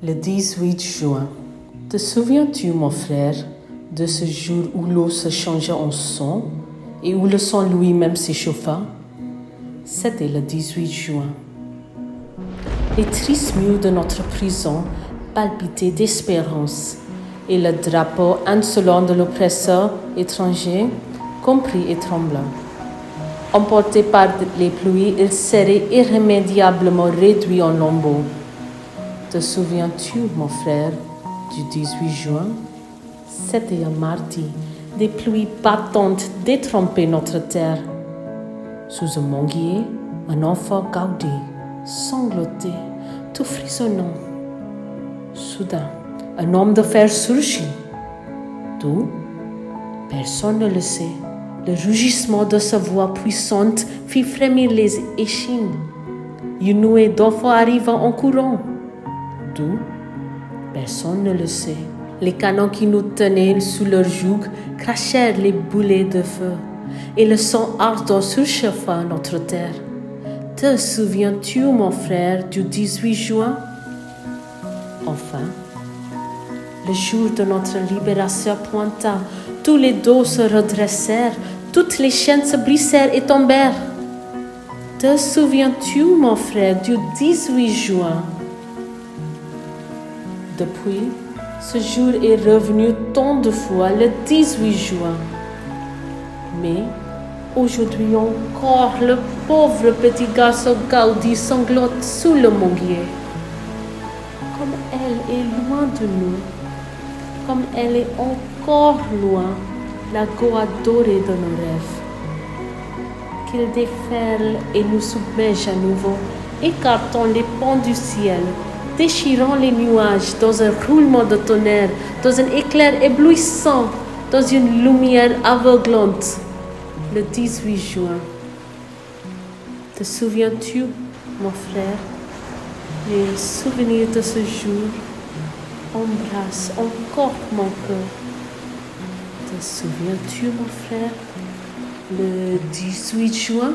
Le 18 juin. Te souviens-tu, mon frère, de ce jour où l'eau se changeait en sang et où le sang lui-même s'échauffa? C'était le 18 juin. Les tristes murs de notre prison palpitaient d'espérance et le drapeau insolent de l'oppresseur étranger comprit et trembla. Emporté par les pluies, il serait irrémédiablement réduit en lambeaux. Te souviens-tu, mon frère, du 18 juin? C'était un mardi. Des pluies battantes détrempaient notre terre. Sous un manguier, un enfant gaudé, sangloté, tout frissonnant. Soudain, un homme de fer surgit. D'où? Personne ne le sait. Le rugissement de sa voix puissante fit frémir les échines. Une nuée d'enfants arriva en courant. D'où? Personne ne le sait. Les canons qui nous tenaient sous leur joug crachèrent les boulets de feu, et le sang ardent surchauffa notre terre. Te souviens-tu, mon frère, du 18 juin? Enfin, le jour de notre libération pointa, tous les dos se redressèrent, toutes les chaînes se brisèrent et tombèrent. Te souviens-tu, mon frère, du 18 juin? Depuis, ce jour est revenu tant de fois, le 18 juin. Mais aujourd'hui encore, le pauvre petit garçon Gaudi sanglote sous le manguier. Comme elle est loin de nous, comme elle est encore loin, la Goa dorée de nos rêves. Qu'il déferle et nous submerge à nouveau, écartant les pans du ciel, déchirant les nuages dans un roulement de tonnerre, dans un éclair éblouissant, dans une lumière aveuglante. Le 18 juin. Te souviens-tu, mon frère? Les souvenirs de ce jour embrassent encore mon cœur. Te souviens-tu, mon frère, le 18 juin?